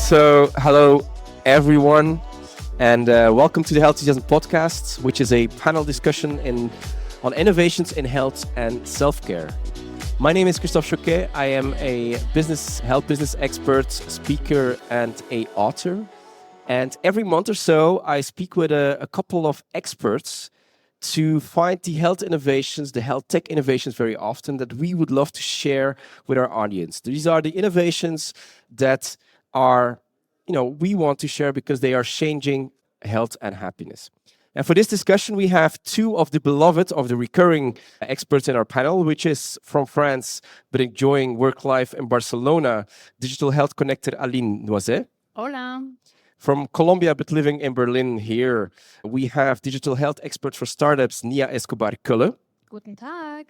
So, hello everyone, and welcome to the Healthusiasm podcast, which is a panel discussion on innovations in health and self-care. My name is Christophe Jauquet. I am a health business expert, speaker, and an author. And every month or so, I speak with a couple of experts to find the health innovations, the health tech innovations very often that we would love to share with our audience. These are the innovations that we want to share because they are changing health and happiness. And for this discussion, we have two of the beloved of the recurring experts in our panel, which is from France, but enjoying work life in Barcelona, digital health connector Aline Noiset. Hola. From Colombia, but living in Berlin here, we have digital health expert for startups, Nia Escobar-Kulle. Guten Tag.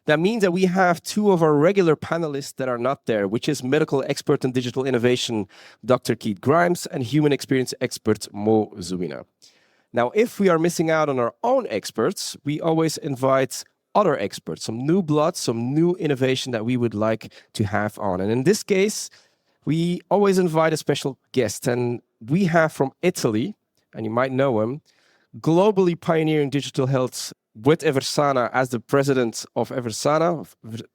That means that we have two of our regular panelists that are not there, which is medical expert in digital innovation, Dr. Keith Grimes, and human experience expert, Mo Zouina. Now, if we are missing out on our own experts, we always invite other experts, some new blood, some new innovation that we would like to have on. And in this case, we always invite a special guest. And we have from Italy, and you might know him, globally pioneering digital health with Eversana as the president of Eversana,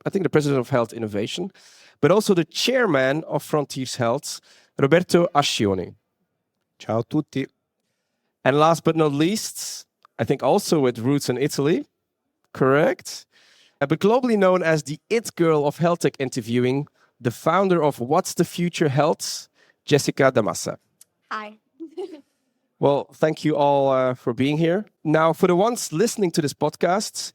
I think the president of health innovation, but also the chairman of Frontiers Health, Roberto Ascione. Ciao a tutti. And last but not least, I think also with roots in Italy, correct? But globally known as the it girl of health tech interviewing, the founder of What's the Future Health, Jessica DaMassa. Hi. Well, thank you all for being here. Now, for the ones listening to this podcast,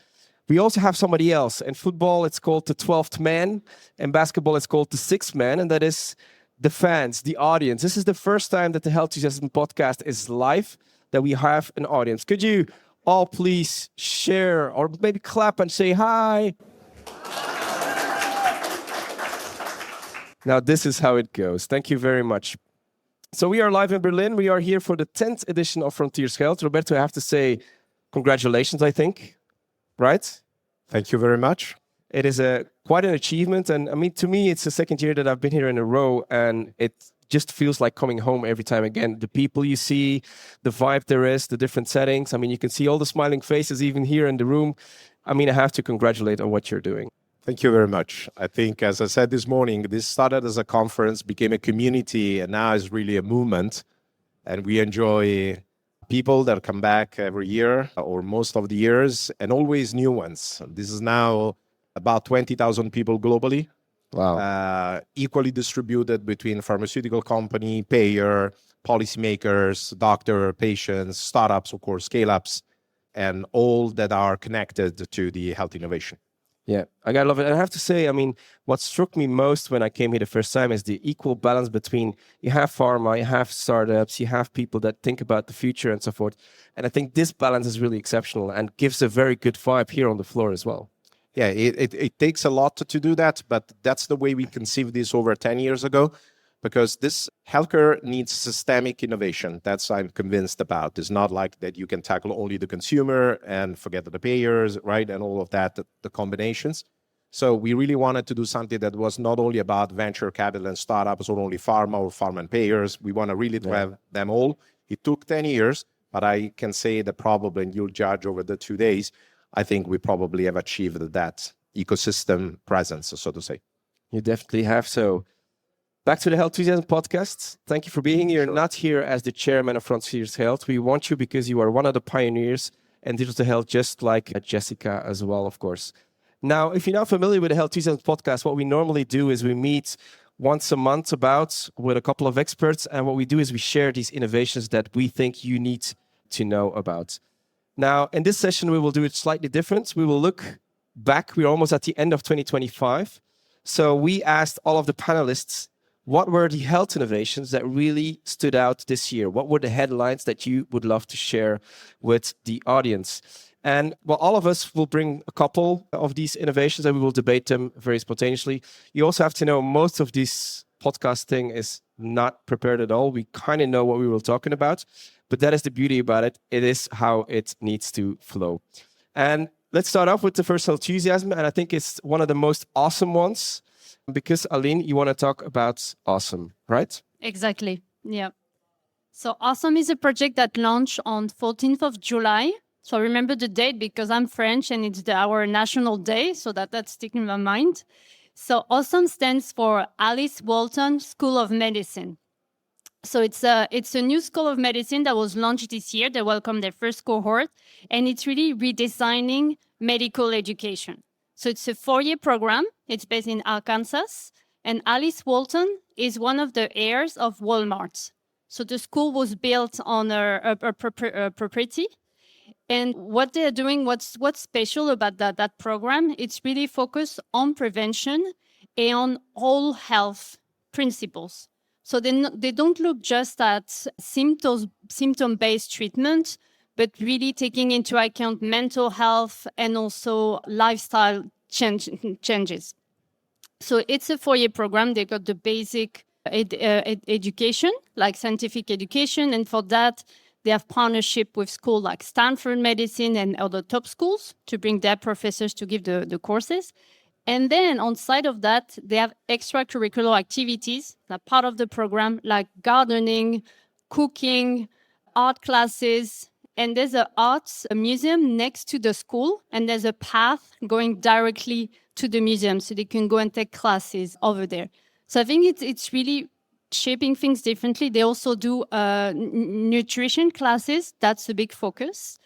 we also have somebody else. In football, it's called the 12th man. In basketball, it's called the 6th man. And that is the fans, the audience. This is the first time that the Healthusiasm podcast is live, that we have an audience. Could you all please share or maybe clap and say hi? Now, this is how it goes. Thank you very much. So we are live in Berlin. We are here for the 10th edition of Frontiers Health. Roberto, I have to say congratulations, I think, right? Thank you very much. It is quite an achievement. And I mean, to me, it's the second year that I've been here in a row, and it just feels like coming home every time again. The people you see, the vibe there is, the different settings. I mean, you can see all the smiling faces even here in the room. I mean, I have to congratulate on what you're doing. Thank you very much. I think, as I said this morning, this started as a conference, became a community, and now is really a movement. And we enjoy people that come back every year or most of the years, and always new ones. This is now about 20,000 people globally. Wow. Equally distributed between pharmaceutical company, payer, policymakers, doctor, patients, startups, of course, scale-ups, and all that are connected to the health innovation. Yeah, I gotta love it. And I have to say, I mean, what struck me most when I came here the first time is the equal balance between you have pharma, you have startups, you have people that think about the future and so forth. And I think this balance is really exceptional and gives a very good vibe here on the floor as well. Yeah, it takes a lot to do that, but that's the way we conceived this over 10 years ago, because this healthcare needs systemic innovation. That's I'm convinced about. It's not like that you can tackle only the consumer and forget the payers, right? And all of that, the combinations. So we really wanted to do something that was not only about venture capital and startups or only pharma or pharma and payers. We want to really have them all. It took 10 years, but I can say that probably, and you'll judge over the 2 days, I think we probably have achieved that ecosystem presence, so to say. You definitely have. So back to the Healthusiasm podcast. Thank you for being here. Sure. Not here as the chairman of Frontiers Health. We want you because you are one of the pioneers in digital health, just like Jessica as well, of course. Now, if you're not familiar with the Healthusiasm podcast, what we normally do is we meet once a month with a couple of experts. And what we do is we share these innovations that we think you need to know about. Now, in this session, we will do it slightly different. We will look back. We're almost at the end of 2025. So we asked all of the panelists, what were the health innovations that really stood out this year? What were the headlines that you would love to share with the audience? And well, all of us will bring a couple of these innovations and we will debate them very spontaneously. You also have to know most of this podcasting is not prepared at all. We kind of know what we were talking about, but that is the beauty about it. It is how it needs to flow. And let's start off with the first Healthusiasm. And I think it's one of the most awesome ones because Aline, you want to talk about awesome, right? Exactly. Yeah. So Awesome is a project that launched on 14th of July. So I remember the date because I'm French and it's our national day. So that's sticking in my mind. So Awesome stands for Alice Walton School of Medicine. So it's a new school of medicine that was launched this year. They welcomed their first cohort, and it's really redesigning medical education. So it's a 4-year program. It's based in Arkansas, and Alice Walton is one of the heirs of Walmart. So the school was built on a property. And what they're doing, what's special about that program, it's really focused on prevention and on whole health principles. So they don't look just at symptom-based treatment, but really taking into account mental health and also lifestyle changes. So it's a 4-year program. They got the basic education, like scientific education. And for that, they have partnership with schools like Stanford Medicine and other top schools to bring their professors to give the courses. And then on side of that, they have extracurricular activities that part of the program, like gardening, cooking, art classes. And there's an arts museum next to the school, and there's a path going directly to the museum, so they can go and take classes over there. So I think it's really shaping things differently. They also do nutrition classes. That's a big focus.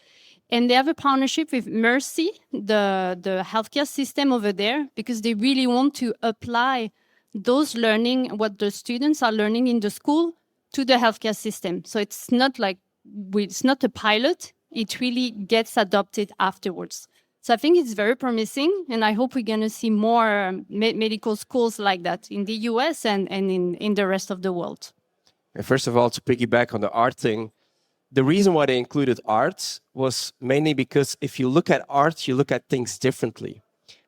And they have a partnership with Mercy, the healthcare system over there, because they really want to apply those learning, what the students are learning in the school, to the healthcare system. So it's not a pilot. It really gets adopted afterwards. So I think it's very promising, and I hope we're going to see more medical schools like that in the US and in the rest of the world. And first of all, to piggyback on the art thing, the reason why they included art was mainly because if you look at art, you look at things differently.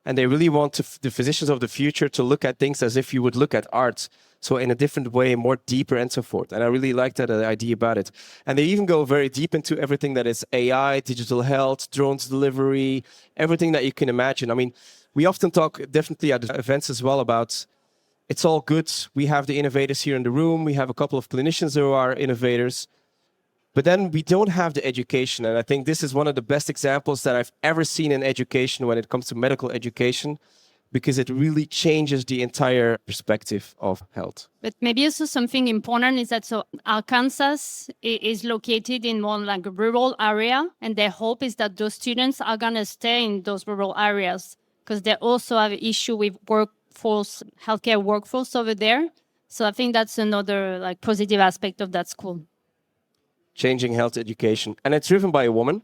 And they really want the physicians of the future to look at things as if you would look at art. So in a different way, more deeper and so forth. And I really like that idea about it. And they even go very deep into everything that is AI, digital health, drones delivery, everything that you can imagine. I mean, we often talk definitely at events as well about it's all good. We have the innovators here in the room. We have a couple of clinicians who are innovators. But then we don't have the education. And I think this is one of the best examples that I've ever seen in education when it comes to medical education, because it really changes the entire perspective of health. But maybe also something important is that so Arkansas is located in more like a rural area. And their hope is that those students are going to stay in those rural areas because they also have an issue with healthcare workforce over there. So I think that's another like positive aspect of that school. Changing health education. And it's driven by a woman,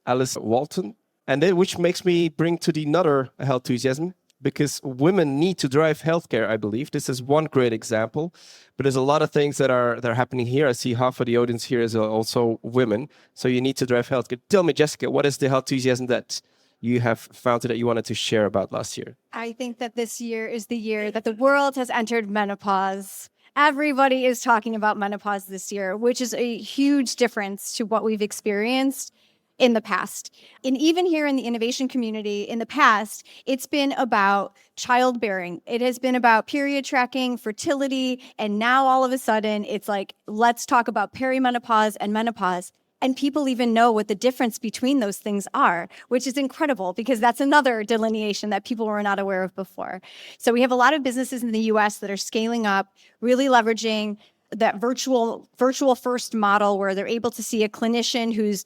Alice Walton. And then, which makes me bring to the another Healthusiasm, because women need to drive healthcare, I believe. This is one great example. But there's a lot of things that are happening here. I see half of the audience here is also women. So you need to drive healthcare. Tell me, Jessica, what is the Healthusiasm that you have found that you wanted to share about last year? I think that this year is the year that the world has entered menopause. Everybody is talking about menopause this year, which is a huge difference to what we've experienced in the past. And even here in the innovation community, in the past, it's been about childbearing. It has been about period tracking, fertility, and now all of a sudden, it's like, let's talk about perimenopause and menopause. And people even know what the difference between those things are, which is incredible because that's another delineation that people were not aware of before. So we have a lot of businesses in the US that are scaling up, really leveraging that virtual first model where they're able to see a clinician who's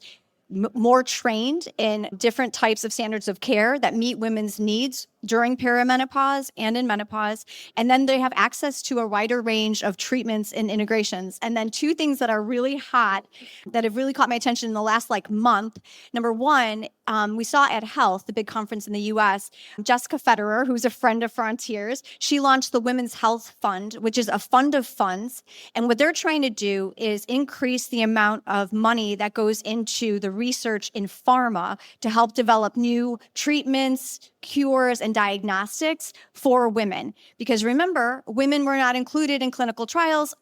more trained in different types of standards of care that meet women's needs during perimenopause and in menopause. And then they have access to a wider range of treatments and integrations. And then two things that are really hot that have really caught my attention in the last month. Number one, we saw at Health, the big conference in the US, Jessica Federer, who's a friend of Frontiers, she launched the Women's Health Fund, which is a fund of funds. And what they're trying to do is increase the amount of money that goes into the research in pharma to help develop new treatments, cures, and diagnostics for women. Because remember, women were not included in clinical trials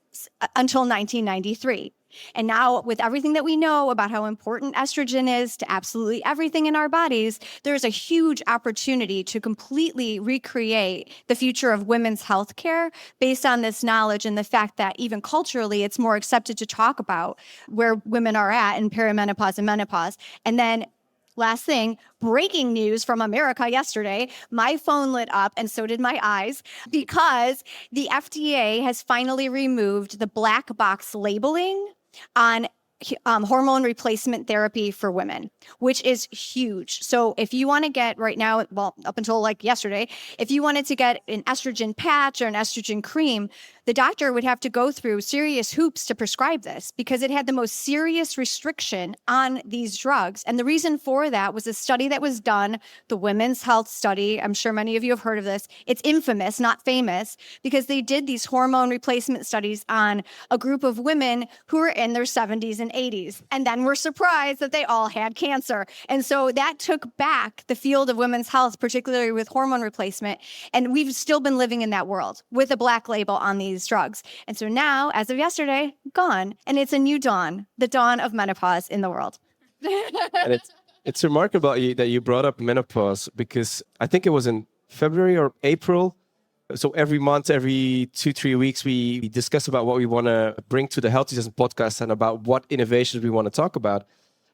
until 1993. And now, with everything that we know about how important estrogen is to absolutely everything in our bodies, there's a huge opportunity to completely recreate the future of women's healthcare based on this knowledge and the fact that even culturally, it's more accepted to talk about where women are at in perimenopause and menopause. And then last thing, breaking news from America yesterday. My phone lit up and so did my eyes because the FDA has finally removed the black box labeling on hormone replacement therapy for women, which is huge. So if you want to get right now, well, up until like yesterday, if you wanted to get an estrogen patch or an estrogen cream, the doctor would have to go through serious hoops to prescribe this because it had the most serious restriction on these drugs. And the reason for that was a study that was done, the Women's Health Study. I'm sure many of you have heard of this. It's infamous, not famous, because they did these hormone replacement studies on a group of women who were in their 70s and 80s, and then were surprised that they all had cancer. And so that took back the field of women's health, particularly with hormone replacement. And we've still been living in that world with a black label on these drugs. And so now, as of yesterday, gone. And it's a new dawn, the dawn of menopause in the world. And it's remarkable that you brought up menopause, because I think it was in February or April. So every month, every 2-3 weeks, we discuss about what we want to bring to the Healthusiasm podcast and about what innovations we want to talk about.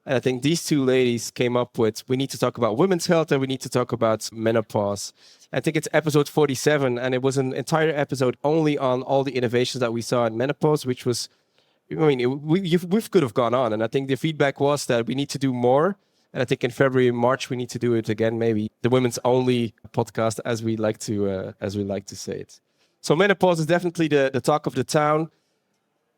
And I think these two ladies came up with, we need to talk about women's health and we need to talk about menopause. I think it's episode 47, and it was an entire episode only on all the innovations that we saw in menopause, which was, I mean, we could have gone on. And I think the feedback was that we need to do more. And I think in February and March, we need to do it again, maybe the women's only podcast, as we like to say it. So menopause is definitely the talk of the town.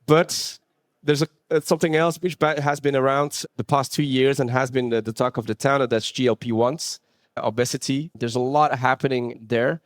But there's something else which has been around the past 2 years and has been the talk of the town, and that's GLP-1s, obesity. There's a lot happening there.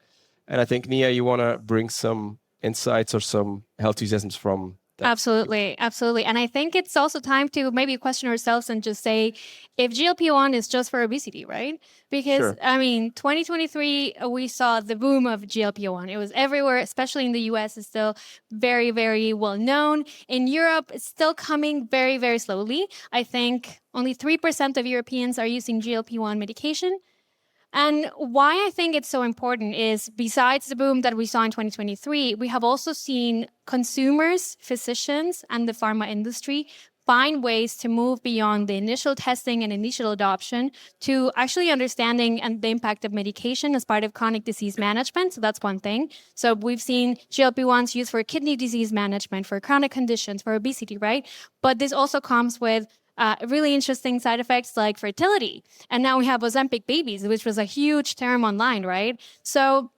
And I think, Nia, you want to bring some insights or some healthusiasms from that. Absolutely. And I think it's also time to maybe question ourselves and just say, if GLP-1 is just for obesity, right? Because, Sure. I mean, 2023, we saw the boom of GLP-1. It was everywhere, especially in the US. It's still very, very well known. In Europe, it's still coming very, very slowly. I think only 3% of Europeans are using GLP-1 medication. And why I think it's so important is, besides the boom that we saw in 2023, we have also seen consumers, physicians, and the pharma industry find ways to move beyond the initial testing and initial adoption to actually understanding and the impact of medication as part of chronic disease management. So that's one thing. So we've seen GLP-1s used for kidney disease management, for chronic conditions, for obesity, right? But this also comes with really interesting side effects like fertility. And now we have Ozempic babies, which was a huge term online, right? So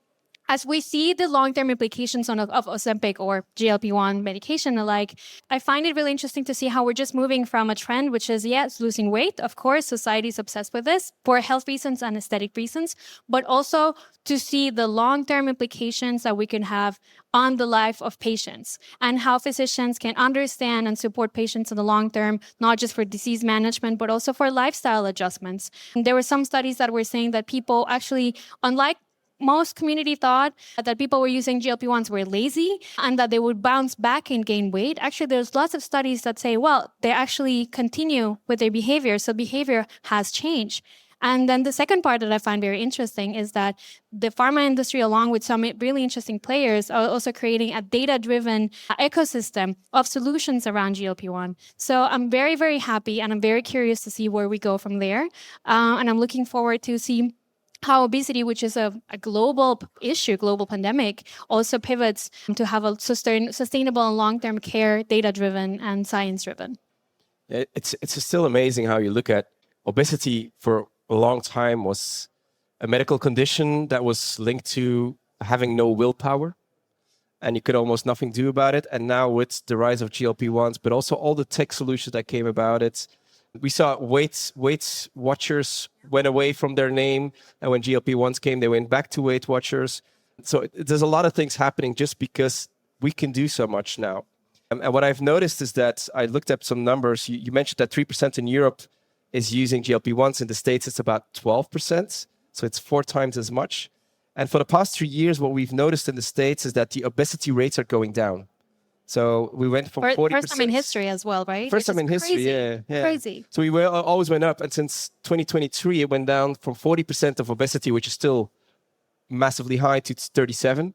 as we see the long-term implications of Ozempic or GLP-1 medication alike, I find it really interesting to see how we're just moving from a trend, which is, yes, losing weight. Of course, society is obsessed with this for health reasons and aesthetic reasons, but also to see the long-term implications that we can have on the life of patients and how physicians can understand and support patients in the long term, not just for disease management, but also for lifestyle adjustments. And there were some studies that were saying that people actually, unlike most community thought that people were using GLP-1s were lazy and that they would bounce back and gain weight. Actually, there's lots of studies that say, well, they actually continue with their behavior. So behavior has changed. And then the second part that I find very interesting is that the pharma industry, along with some really interesting players, are also creating a data-driven ecosystem of solutions around GLP-1. So I'm very, very happy, and I'm very curious to see where we go from there. And I'm looking forward to see how obesity, which is a global issue, global pandemic, also pivots to have a sustainable and long-term care, data-driven and science-driven. It's still amazing how you look at obesity. For a long time was a medical condition that was linked to having no willpower, and you could almost nothing do about it. And now with the rise of GLP-1s, but also all the tech solutions that came about it, we saw Weight Watchers went away from their name, and when GLP-1s came, they went back to Weight Watchers. So there's a lot of things happening just because we can do so much now. And what I've noticed is that I looked up some numbers. You mentioned that 3% in Europe is using GLP-1s. In the States, it's about 12%. So it's 4 times as much. And for the past 3 years, what we've noticed in the States is that the obesity rates are going down. So we went from 40%. First time in history as well, right? First Which time is in history, crazy. yeah. Crazy. So we always went up, and since 2023, it went down from 40% of obesity, which is still massively high, to 37.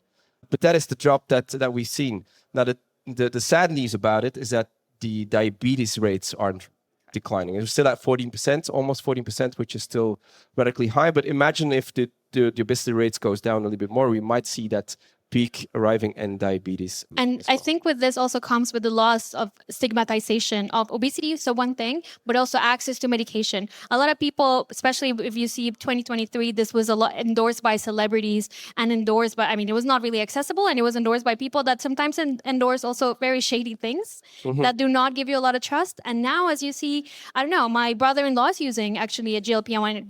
But that is the drop that we've seen. Now, the sad news about it is that the diabetes rates aren't declining. It's still at 14%, almost 14%, which is still radically high. But imagine if the obesity rates goes down a little bit more, we might see that peak arriving in diabetes. And I think with this also comes with the loss of stigmatization of obesity. So one thing, but also access to medication. A lot of people, especially if you see 2023, this was a lot endorsed by celebrities and endorsed by, I mean, it was not really accessible, and it was endorsed by people that sometimes endorse also very shady things that do not give you a lot of trust. And now, as you see, I don't know, my brother-in-law is using actually a GLP-1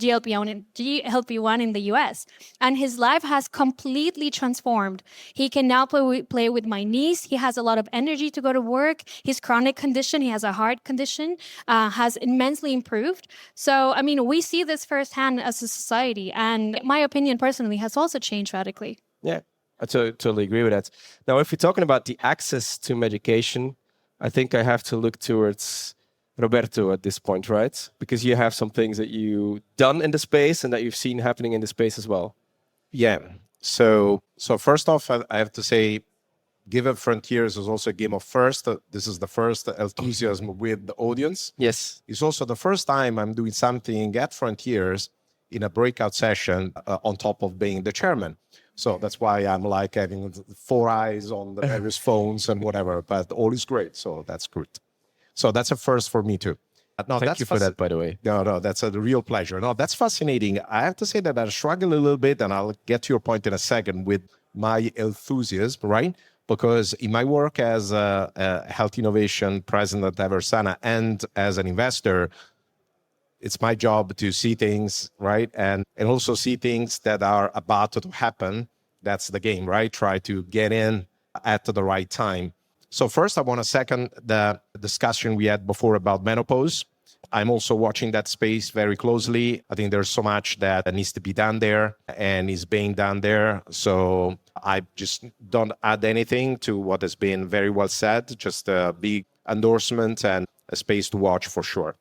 in the US, and his life has completely transformed. He can now play with my niece. He has a lot of energy to go to work. His chronic condition, he has a heart condition, has immensely improved. So, I mean, we see this firsthand as a society. And my opinion personally has also changed radically. Yeah, I totally agree with that. Now, if we're talking about the access to medication, I think I have to look towards Roberto at this point, right? Because you have some things that you've done in the space and that you've seen happening in the space as well. Yeah. So first off, I have to say, Given Frontiers is also a game of first. This is the first Healthusiasm with the audience. Yes. It's also the first time I'm doing something at Frontiers in a breakout session on top of being the chairman. So that's why I'm like having 4 eyes on the various phones and whatever, but all is great. So that's good. So that's a first for me too. No, Thank you for that, by the way. No, that's a real pleasure. No, that's fascinating. I have to say that I struggle a little bit, and I'll get to your point in a second, with my Healthusiasm, right? Because in my work as a health innovation president at Eversana and as an investor, it's my job to see things, right? And also see things that are about to happen. That's the game, right? Try to get in at the right time. So first, I want to second the discussion we had before about menopause. I'm also watching that space very closely. I think there's so much that needs to be done there and is being done there. So I just don't add anything to what has been very well said, just a big endorsement and a space to watch for sure.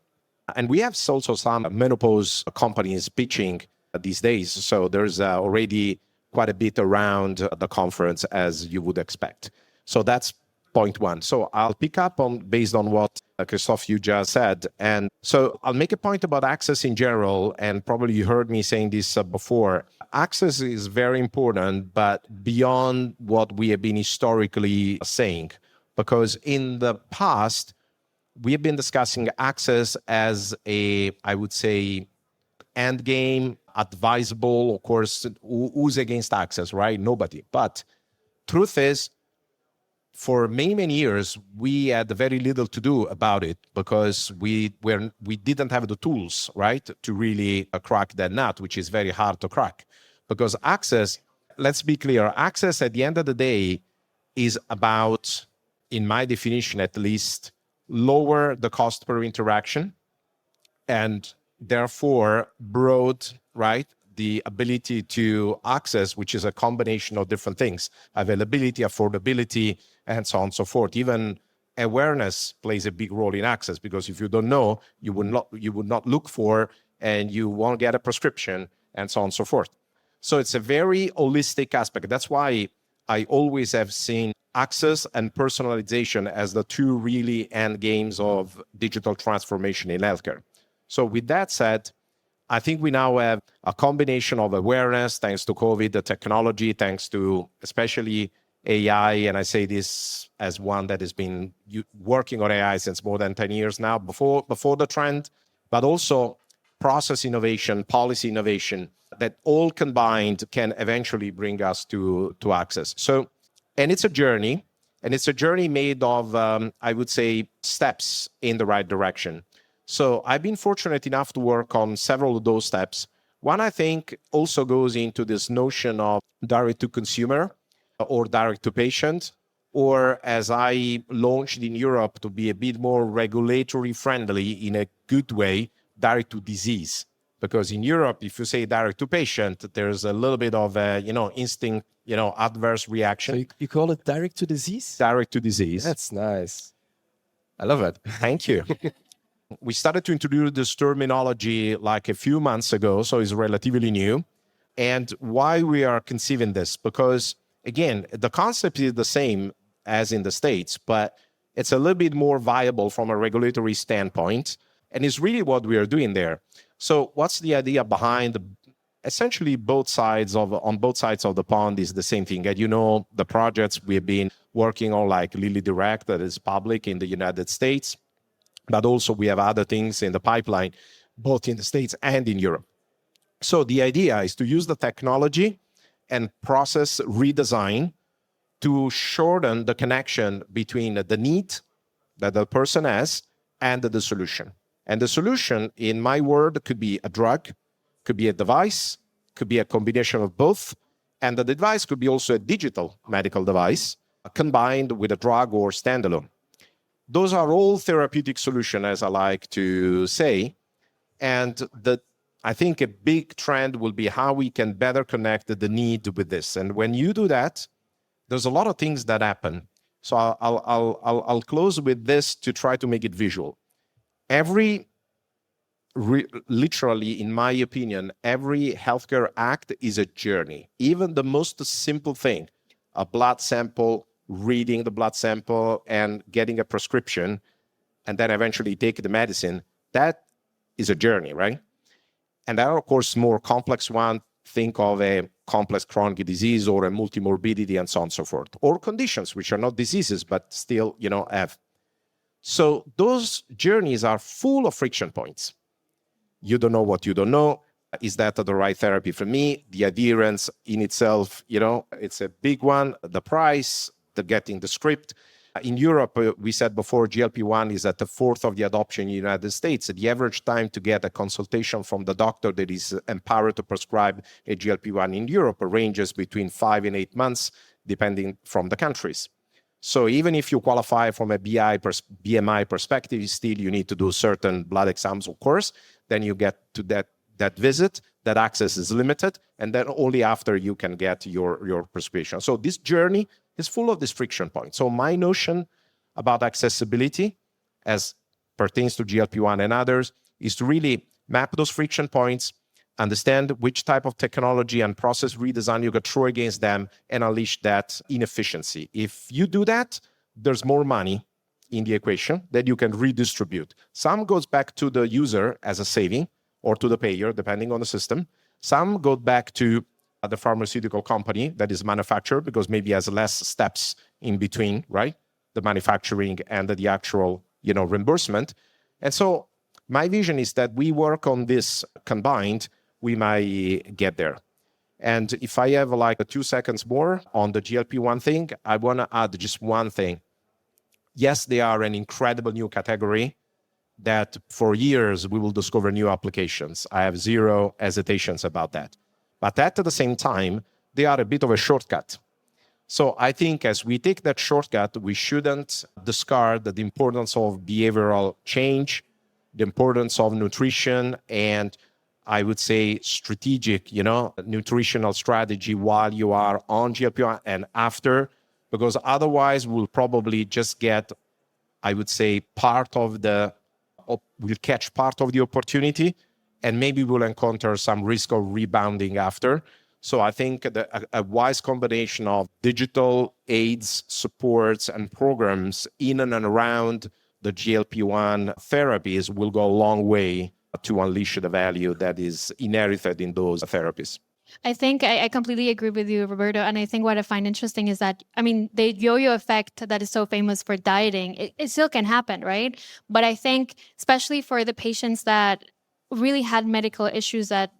And we have also some menopause companies pitching these days. So there's already quite a bit around the conference, as you would expect. So that's point one. So I'll pick up on based on what Christophe, you just said. And so I'll make a point about access in general. And probably you heard me saying this before. Access is very important, but beyond what we have been historically saying. Because in the past, we have been discussing access as a, I would say, end game, advisable. Of course, who's against access, right? Nobody. But truth is, for many, many years, we had very little to do about it because we didn't have the tools, right, to really crack that nut, which is very hard to crack. Because access, let's be clear, access at the end of the day is about, in my definition at least, lower the cost per interaction and therefore broad, right, the ability to access, which is a combination of different things, availability, affordability, and so on and so forth. Even awareness plays a big role in access, because if you don't know, you would not look for, and you won't get a prescription, and so on and so forth. So it's a very holistic aspect. That's why I always have seen access and personalization as the two really end games of digital transformation in healthcare. So with that said, I think we now have a combination of awareness, thanks to COVID, the technology, thanks to especially AI. And I say this as one that has been working on AI since more than 10 years now, before the trend, but also process innovation, policy innovation, that all combined can eventually bring us to access. So, and it's a journey, made of, I would say, steps in the right direction. So I've been fortunate enough to work on several of those steps. One, I think, also goes into this notion of direct to consumer or direct to patient, or as I launched in Europe to be a bit more regulatory friendly in a good way, direct to disease. Because in Europe, if you say direct to patient, there's a little bit of a, instinct, adverse reaction. So you call it direct to disease? Direct to disease. That's nice. I love it. Thank you. We started to introduce this terminology like a few months ago, so it's relatively new. And why we are conceiving this? Because, again, the concept is the same as in the States, but it's a little bit more viable from a regulatory standpoint. And it's really what we are doing there. So what's the idea behind essentially on both sides of the pond is the same thing. And the projects we've been working on, like Lilly Direct, that is public in the United States, but also we have other things in the pipeline, both in the States and in Europe. So the idea is to use the technology and process redesign to shorten the connection between the need that the person has and the solution. And the solution, in my word, could be a drug, could be a device, could be a combination of both. And the device could be also a digital medical device combined with a drug or standalone. Those are all therapeutic solutions, as I like to say. And I think a big trend will be how we can better connect the need with this. And when you do that, there's a lot of things that happen. So I'll close with this to try to make it visual. Literally, in my opinion, every healthcare act is a journey. Even the most simple thing, a blood sample, reading the blood sample and getting a prescription, and then eventually take the medicine, that is a journey, right? And there are, of course, more complex ones. Think of a complex chronic disease or a multimorbidity and so on and so forth, or conditions which are not diseases, but still, have. So those journeys are full of friction points. You don't know what you don't know. Is that the right therapy for me? The adherence in itself, it's a big one. The price, the getting the script. In Europe, we said before, GLP-1 is at the fourth of the adoption in the United States. The average time to get a consultation from the doctor that is empowered to prescribe a GLP-1 in Europe ranges between 5 and 8 months, depending from the countries. So even if you qualify from a BMI perspective, still you need to do certain blood exams, of course. Then you get to that visit, that access is limited, and then only after you can get your prescription. So this journey is full of this friction point. So my notion about accessibility as pertains to GLP-1 and others is to really map those friction points, understand which type of technology and process redesign you could throw against them, and unleash that inefficiency. If you do that, there's more money in the equation that you can redistribute. Some goes back to the user as a saving or to the payer, depending on the system. Some go back to the pharmaceutical company that is manufactured because maybe has less steps in between, right? The manufacturing and the actual, reimbursement. And so my vision is that we work on this combined, we might get there. And if I have 2 seconds more on the GLP-1 thing, I want to add just one thing. Yes, they are an incredible new category that for years we will discover new applications. I have zero hesitations about that. But at the same time, they are a bit of a shortcut. So I think as we take that shortcut, we shouldn't discard the importance of behavioral change, the importance of nutrition, and I would say strategic, nutritional strategy while you are on GLP-1 and after, because otherwise we'll probably just get, I would say, we'll catch part of the opportunity, and maybe we'll encounter some risk of rebounding after. So I think a wise combination of digital aids, supports, and programs in and around the GLP-1 therapies will go a long way to unleash the value that is inherited in those therapies. I think I completely agree with you, Roberto. And I think what I find interesting is that, the yo-yo effect that is so famous for dieting, it still can happen, right? But I think, especially for the patients that really had medical issues that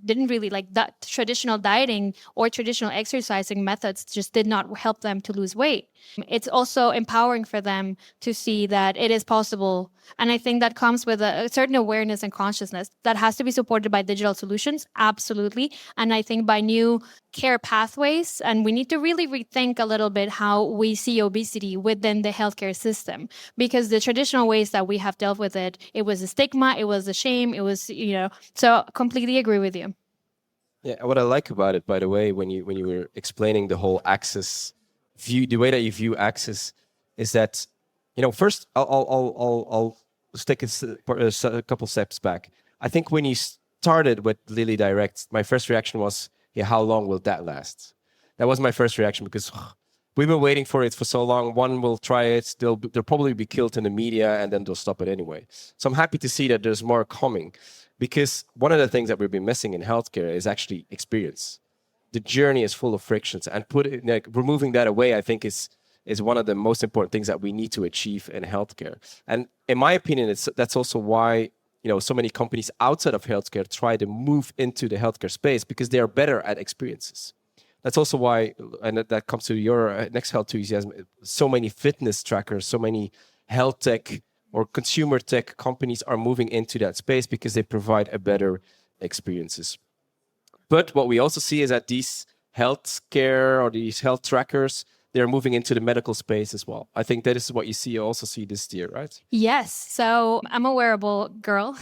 didn't really like that, traditional dieting or traditional exercising methods just did not help them to lose weight. It's also empowering for them to see that it is possible. And I think that comes with a certain awareness and consciousness that has to be supported by digital solutions, absolutely. And I think by new care pathways. And we need to really rethink a little bit how we see obesity within the healthcare system, because the traditional ways that we have dealt with it, it was a stigma, it was a shame, it was, so completely agree with you. Yeah, what I like about it, by the way, when you were explaining the whole access view, the way that you view access, is that, first I'll take a couple steps back. I think when you started with Lily Direct, my first reaction was, yeah, how long will that last? That was my first reaction, because we've been waiting for it for so long. One will try it, they'll probably be killed in the media, and then they'll stop it anyway. So I'm happy to see that there's more coming. Because one of the things that we've been missing in healthcare is actually experience. The journey is full of frictions, and removing that away, I think, is one of the most important things that we need to achieve in healthcare. And in my opinion, that's also why so many companies outside of healthcare try to move into the healthcare space, because they are better at experiences. That's also why, and that comes to your next Healthusiasm, so many fitness trackers, so many health tech or consumer tech companies are moving into that space because they provide a better experiences. But what we also see is that these healthcare or these health trackers, they're moving into the medical space as well. I think that is what you also see this year, right? Yes. So I'm a wearable girl.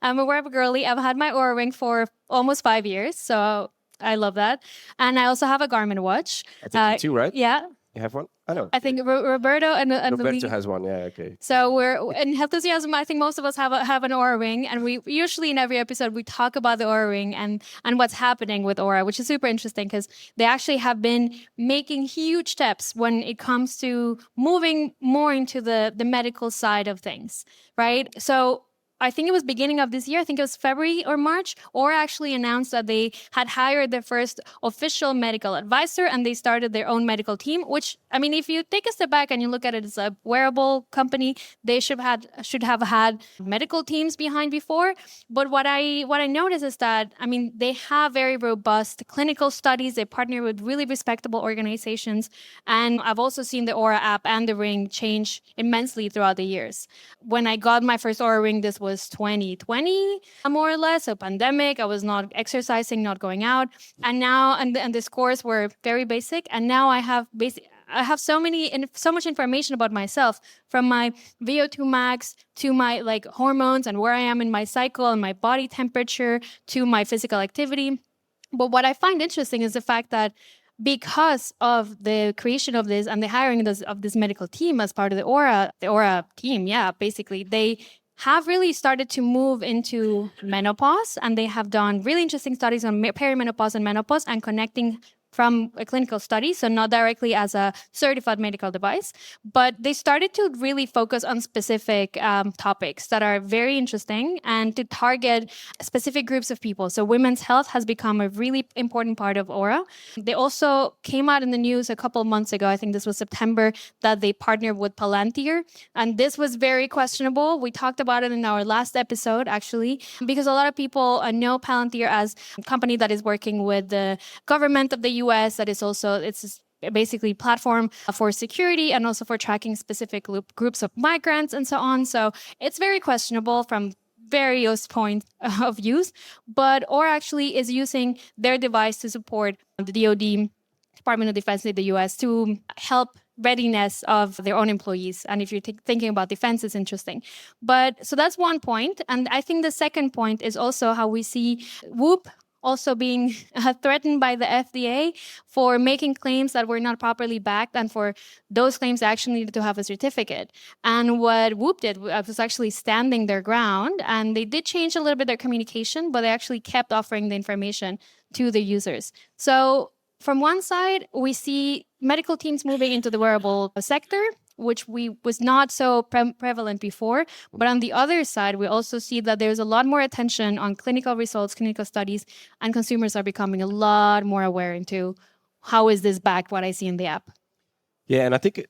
I'm a wearable girly. I've had my Oura Ring for almost 5 years. So I love that. And I also have a Garmin watch. I think you too, right? Yeah. You have one? I know. I think Roberto and Roberto has one. Yeah, okay. So we're in Healthusiasm. I think most of us have an Oura Ring, and we usually in every episode we talk about the Oura Ring and what's happening with Oura, which is super interesting because they actually have been making huge steps when it comes to moving more into the medical side of things, right? So I think it was beginning of this year. I think it was February or March. Oura actually announced that they had hired their first official medical advisor and they started their own medical team, which, I mean, if you take a step back and you look at it as a wearable company, they should have had medical teams behind before. But what I noticed is that, I mean, they have very robust clinical studies. They partner with really respectable organizations. And I've also seen the Oura app and the Ring change immensely throughout the years. When I got my first Oura Ring, this was 2020, more or less, a pandemic. I was not exercising, not going out. And now, and the scores were very basic. And now I have so much information about myself, from my VO2 max to my hormones and where I am in my cycle and my body temperature to my physical activity. But what I find interesting is the fact that because of the creation of this and the hiring of this medical team as part of the Oura team, basically they have really started to move into menopause, and they have done really interesting studies on perimenopause and menopause and connecting from a clinical study, so not directly as a certified medical device, but they started to really focus on specific topics that are very interesting and to target specific groups of people. So women's health has become a really important part of Oura. They also came out in the news a couple of months ago, I think this was September, that they partnered with Palantir. And this was very questionable. We talked about it in our last episode, actually, because a lot of people know Palantir as a company that is working with the government of the US, that is also, it's basically platform for security and also for tracking specific groups of migrants and so on. So it's very questionable from various points of use, but Oura actually is using their device to support the DoD, Department of Defense in the US, to help readiness of their own employees. And if you're thinking about defense, it's interesting. But so that's one point. And I think the second point is also how we see Whoop also being threatened by the FDA for making claims that were not properly backed, and for those claims they actually needed to have a certificate. And what Whoop did was actually standing their ground, and they did change a little bit their communication, but they actually kept offering the information to the users. So from one side, we see medical teams moving into the wearable sector, which was not so prevalent before. But on the other side, we also see that there's a lot more attention on clinical results, clinical studies, and consumers are becoming a lot more aware into how is this backed, what I see in the app. Yeah, and I think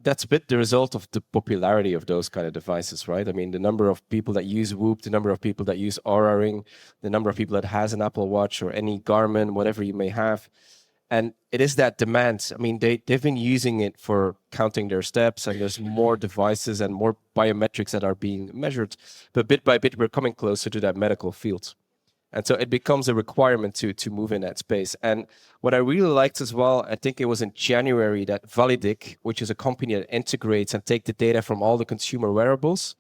that's a bit the result of the popularity of those kind of devices, right? I mean, the number of people that use Whoop, the number of people that use Oura Ring, the number of people that has an Apple Watch or any Garmin, whatever you may have, And it is that demand. I mean, they've been using it for counting their steps, and there's more devices and more biometrics that are being measured. But bit by bit, we're coming closer to that medical field. And so it becomes a requirement to move in that space. And what I really liked as well, I think it was in January, that Validic, which is a company that integrates and take the data from all the consumer wearables,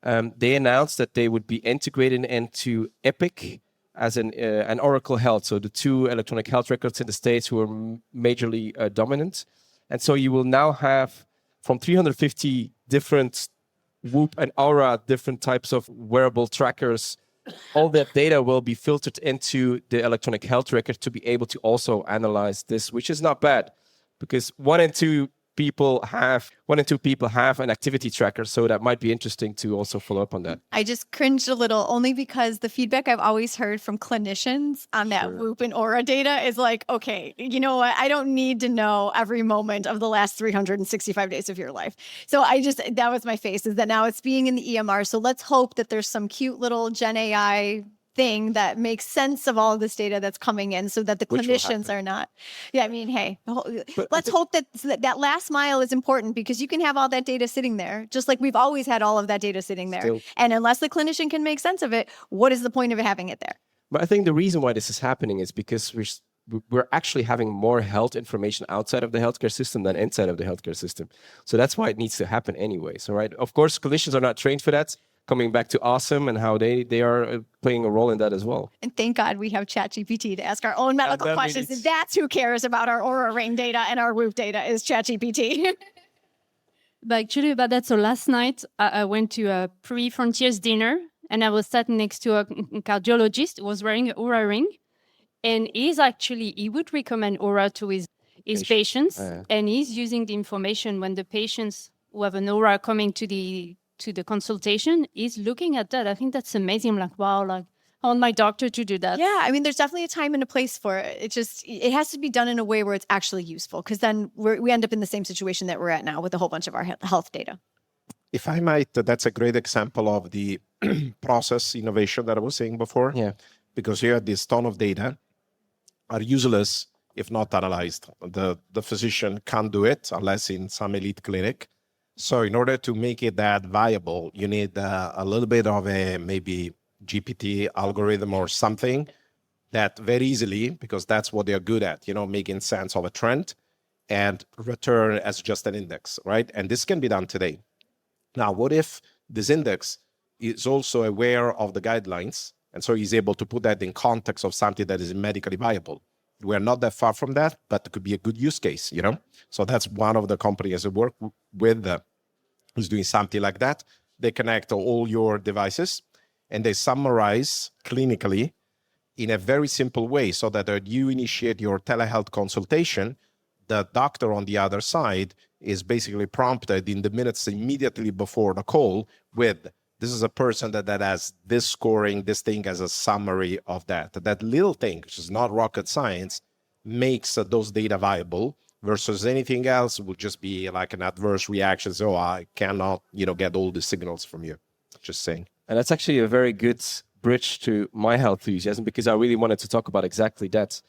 they announced that they would be integrated into Epic as an Oracle Health. So the two electronic health records in the States who are majorly dominant. And so you will now have from 350 different Whoop and Aura, different types of wearable trackers, all that data will be filtered into the electronic health record to be able to also analyze this, which is not bad, because one in two people have an activity tracker. So that might be interesting to also follow up on that. I just cringed a little, only because the feedback I've always heard from clinicians on that Whoop and Aura data is like, okay, you know what? I don't need to know every moment of the last 365 days of your life. So that was my face, is that now it's being in the EMR. So let's hope that there's some cute little Gen AI thing that makes sense of all of this data that's coming in, so that the clinicians are not. Yeah, I mean, hey, let's hope that last mile is important, because you can have all that data sitting there, just like we've always had all of that data sitting there. And unless the clinician can make sense of it, what is the point of having it there? But I think the reason why this is happening is because we're actually having more health information outside of the healthcare system than inside of the healthcare system. So that's why it needs to happen anyway. So, right, of course, clinicians are not trained for that. Coming back to Awesome and how they are playing a role in that as well. And thank God we have ChatGPT to ask our own medical questions. And that's who cares about our Aura Ring data and our Whoop data, is ChatGPT. But actually about that, so last night I went to a pre-Frontiers dinner, and I was sat next to a cardiologist who was wearing an Aura Ring. And he would recommend Aura to his patients. And he's using the information when the patients who have an Aura coming to the consultation is looking at that. I think that's amazing. I'm like, wow, like I want my doctor to do that. Yeah, I mean, there's definitely a time and a place for it. It has to be done in a way where it's actually useful, because then we end up in the same situation that we're at now with a whole bunch of our health data. If I might, that's a great example of the process innovation that I was saying before. Yeah. Because here, this ton of data are useless if not analyzed. The physician can't do it unless in some elite clinic. So in order to make it that viable, you need a little bit of a maybe GPT algorithm or something that very easily, because that's what they're good at, making sense of a trend and return as just an index, right? And this can be done today. Now, what if this index is also aware of the guidelines, and so he's able to put that in context of something that is medically viable? We're not that far from that, but it could be a good use case, So that's one of the companies I work with who's doing something like that. They connect all your devices and they summarize clinically in a very simple way, so that when you initiate your telehealth consultation, the doctor on the other side is basically prompted in the minutes immediately before the call with, this is a person that has this scoring, this thing as a summary of that. That little thing, which is not rocket science, makes those data viable, versus anything else will just be like an adverse reaction. So I cannot, get all the signals from you. Just saying. And that's actually a very good bridge to my Healthusiasm, because I really wanted to talk about exactly that.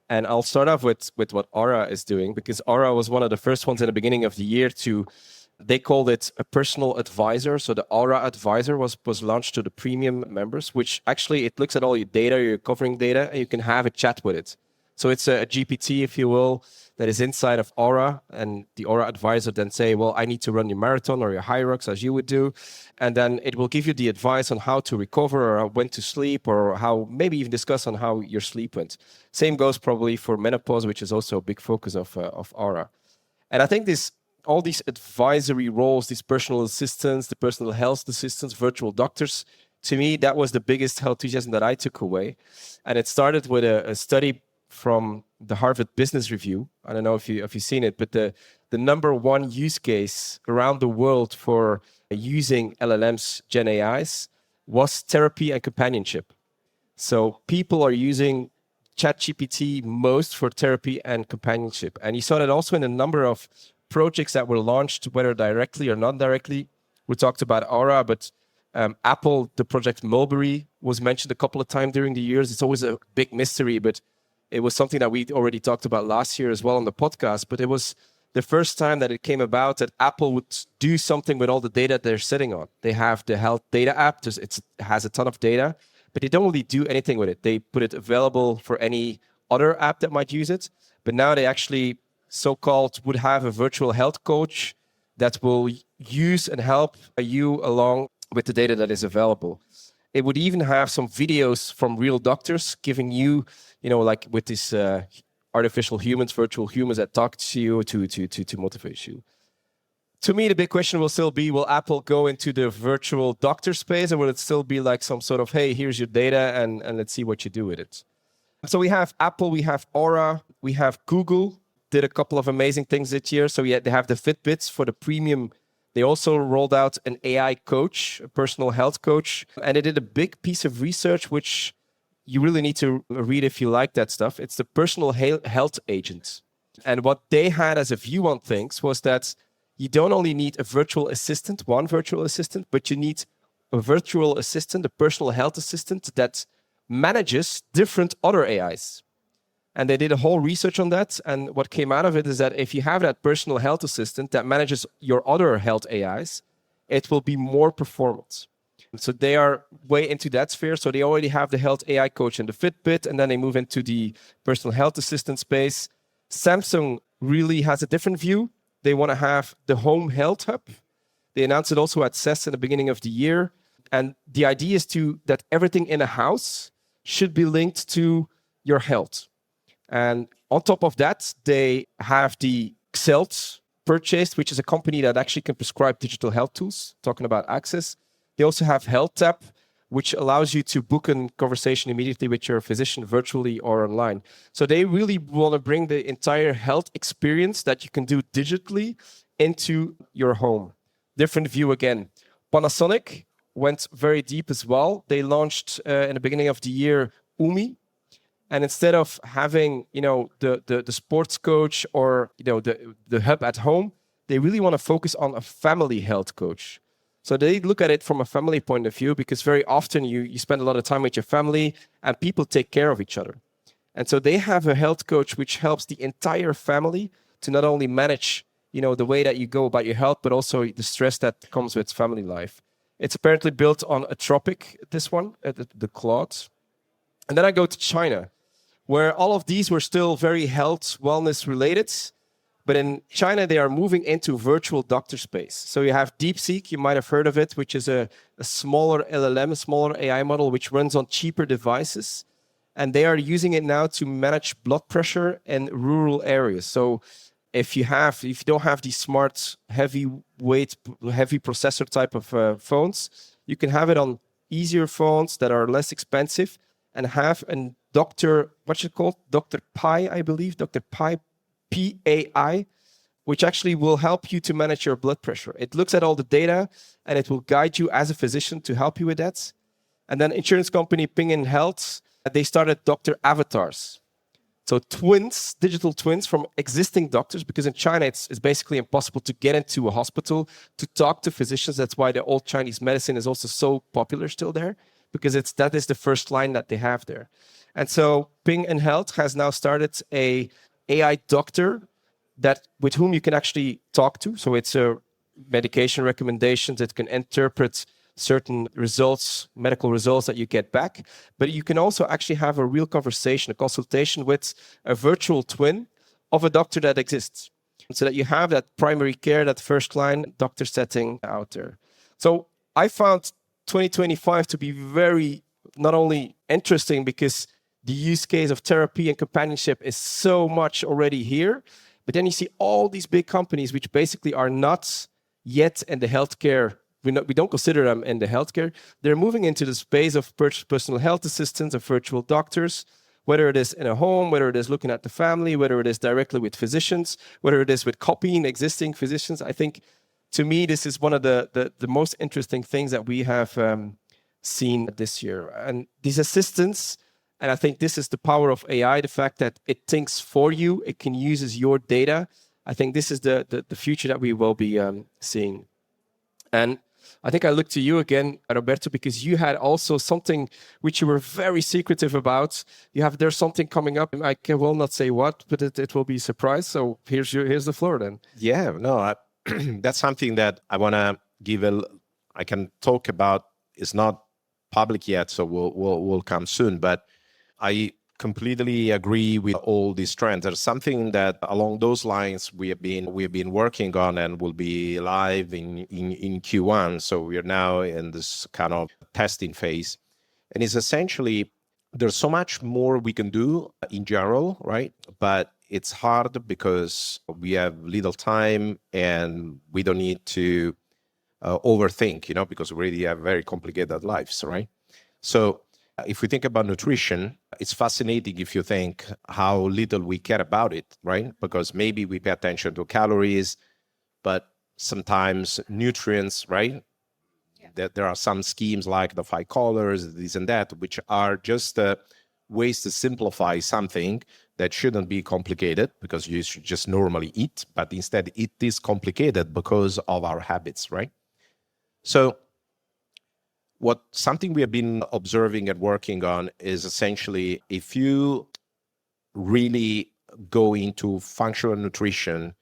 And I'll start off with what Aura is doing, because Aura was one of the first ones in the beginning of the year they called it a personal advisor. So the Aura Advisor was launched to the premium members, which actually it looks at all your data, your covering data, and you can have a chat with it. So it's a GPT, if you will, that is inside of Aura, and the Aura Advisor then say, well, I need to run your marathon or your Hyrox as you would do. And then it will give you the advice on how to recover or when to sleep, or how maybe even discuss on how your sleep went. Same goes probably for menopause, which is also a big focus of Aura. And I think all these advisory roles, these personal assistants, the personal health assistants, virtual doctors, to me, that was the biggest Healthusiasm that I took away. And it started with a study from the Harvard Business Review. I don't know if you've seen it, but the number one use case around the world for using LLMs, Gen AIs, was therapy and companionship. So people are using ChatGPT most for therapy and companionship. And you saw that also in a number of projects that were launched, whether directly or not directly. We talked about Aura, but Apple, the project Mulberry was mentioned a couple of times during the years. It's always a big mystery, but It was something that we already talked about last year as well on the podcast, but it was the first time that it came about that Apple would do something with all the data they're sitting on. They have the health data app. It has a ton of data, but they don't really do anything with it. They put it available for any other app that might use it. But now they actually so-called would have a virtual health coach that will use and help you along with the data that is available. It would even have some videos from real doctors giving you, like with this artificial humans, virtual humans that talk to you to motivate you. To me, the big question will still be, will Apple go into the virtual doctor space, or will it still be like some sort of, hey, here's your data and let's see what you do with it? So we have Apple, we have Aura, we have Google, did a couple of amazing things this year. So they have the Fitbits for the premium. They also rolled out an AI coach, a personal health coach, and they did a big piece of research, which you really need to read if you like that stuff. It's the personal health agent. And what they had as a view on things was that you don't only need a virtual assistant, one virtual assistant, but you need a virtual assistant, a personal health assistant that manages different other AIs. And they did a whole research on that. And what came out of it is that if you have that personal health assistant that manages your other health AIs, it will be more performant. So they are way into that sphere. So they already have the health AI coach and the Fitbit, and then they move into the personal health assistant space. Samsung really has a different view. They want to have the home health hub. They announced it also at CES in the beginning of the year. And the idea is that everything in a house should be linked to your health. And on top of that, they have the Xelt purchased, which is a company that actually can prescribe digital health tools, talking about access. They also have HealthTap, which allows you to book a conversation immediately with your physician virtually or online. So they really want to bring the entire health experience that you can do digitally into your home. Different view again. Panasonic went very deep as well. They launched in the beginning of the year Umi. And instead of having, the sports coach or, the hub at home, they really want to focus on a family health coach. So they look at it from a family point of view, because very often you spend a lot of time with your family and people take care of each other. And so they have a health coach which helps the entire family to not only manage, the way that you go about your health, but also the stress that comes with family life. It's apparently built on Anthropic, this one, the Claude. And then I go to China, where all of these were still very health, wellness related. But in China, they are moving into virtual doctor space. So you have DeepSeek, you might have heard of it, which is a smaller LLM, a smaller AI model, which runs on cheaper devices. And they are using it now to manage blood pressure in rural areas. So if you don't have these smart, heavy processor type of phones, you can have it on easier phones that are less expensive and have a doctor, what's it called? Dr. Pi, I believe, Dr. Pi, PAI, which actually will help you to manage your blood pressure. It looks at all the data and it will guide you as a physician to help you with that. And then insurance company Ping Health, they started doctor avatars. So twins, digital twins from existing doctors, because in China it's basically impossible to get into a hospital to talk to physicians. That's why the old Chinese medicine is also so popular still there, because that is the first line that they have there. And so Ping Health has now started a AI doctor with whom you can actually talk to. So it's a medication recommendations that can interpret certain results, medical results that you get back. But you can also actually have a real conversation, a consultation with a virtual twin of a doctor that exists, so that you have that primary care, that first line doctor setting out there. So I found 2025 to be very not only interesting because the use case of therapy and companionship is so much already here, but then you see all these big companies which basically are not yet in the healthcare. We don't consider them in the healthcare. They're moving into the space of personal health assistants, of virtual doctors, whether it is in a home, whether it is looking at the family, whether it is directly with physicians, whether it is with copying existing physicians. I think, to me, this is one of the most interesting things that we have seen this year. And these assistants, and I think this is the power of AI, the fact that it thinks for you, it can use your data. I think this is the future that we will be seeing. And I think I look to you again, Roberto, because you had also something which you were very secretive about. There's something coming up. Will not say what, but it will be a surprise. So here's the floor then. Yeah, no, that's something that I want to I can talk about. It's not public yet, so we'll come soon. But I completely agree with all these trends. There's something that along those lines we have been working on and will be live in Q1. So we are now in this kind of testing phase, and it's essentially there's so much more we can do in general, right? But it's hard because we have little time and we don't need to overthink, because we already have very complicated lives, right? So if we think about nutrition, it's fascinating if you think how little we care about it, right? Because maybe we pay attention to calories, but sometimes nutrients, right? That there are some schemes like the 5 colors, this and that, which are just ways to simplify something that shouldn't be complicated because you should just normally eat, but instead it is complicated because of our habits, right? So something we have been observing and working on is essentially if you really go into functional nutrition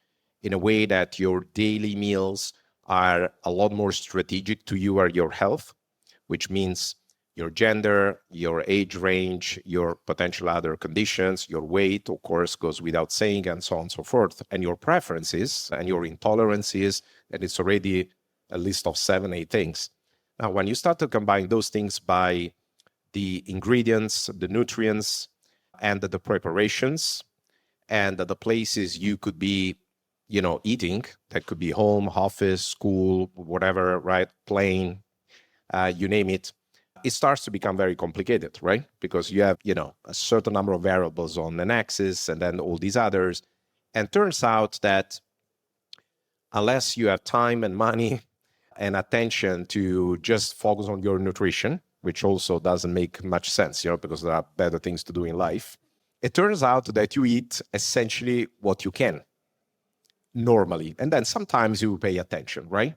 in a way that your daily meals are a lot more strategic to you or your health, which means your gender, your age range, your potential other conditions, your weight, of course, goes without saying, and so on and so forth, and your preferences and your intolerances, and it's already a list of 7, 8 things. Now, when you start to combine those things by the ingredients, the nutrients, and the preparations, and the places you could be, eating, that could be home, office, school, whatever, right? Plane, you name it, it starts to become very complicated, right? Because you have, a certain number of variables on an axis and then all these others. And turns out that unless you have time and money and attention to just focus on your nutrition, which also doesn't make much sense, because there are better things to do in life. It turns out that you eat essentially what you can normally. And then sometimes you pay attention, right?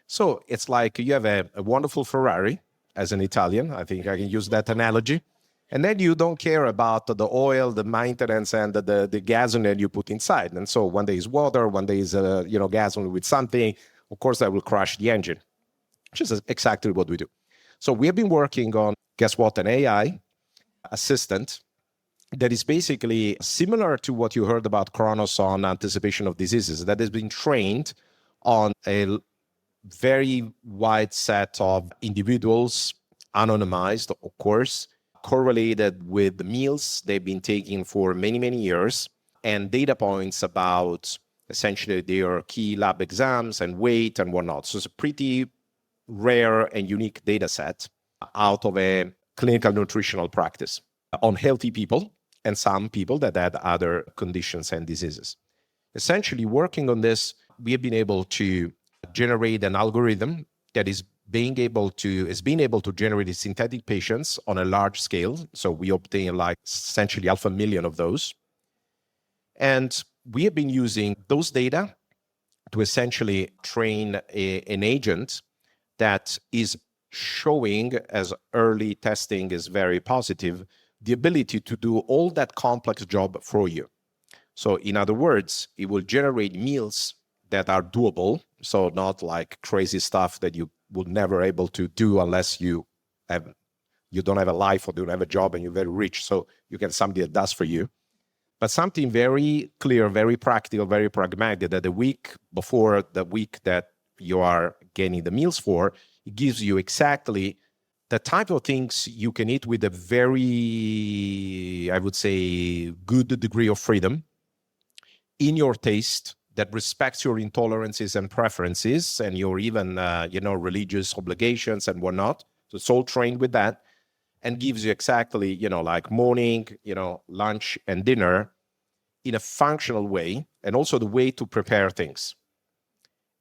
So it's like you have a wonderful Ferrari as an Italian. I think I can use that analogy. And then you don't care about the oil, the maintenance, and the gasoline you put inside. And so one day is water, one day is gasoline with something. Of course, that will crash the engine, which is exactly what we do. So we have been working on, guess what, an AI assistant that is basically similar to what you heard about Kronos on anticipation of diseases, that has been trained on a very wide set of individuals, anonymized, of course, correlated with the meals they've been taking for many, many years, and data points about essentially their key lab exams and weight and whatnot. So it's a pretty rare and unique data set out of a clinical nutritional practice on healthy people and some people that had other conditions and diseases. Essentially, working on this, we have been able to generate an algorithm that is being able to generate synthetic patients on a large scale. So we obtain essentially 500,000 of those. And we have been using those data to essentially train an agent that is showing, as early testing is very positive, the ability to do all that complex job for you. So in other words, it will generate meals that are doable. So not like crazy stuff that you will never able to do unless you don't have a life or don't have a job and you're very rich. So you get somebody that does for you. But something very clear, very practical, very pragmatic, that the week before the week that you are getting the meals for, it gives you exactly the type of things you can eat with a very, I would say, good degree of freedom in your taste that respects your intolerances and preferences and your even, religious obligations and whatnot. So it's all trained with that and gives you exactly, like morning, lunch and dinner in a functional way, and also the way to prepare things.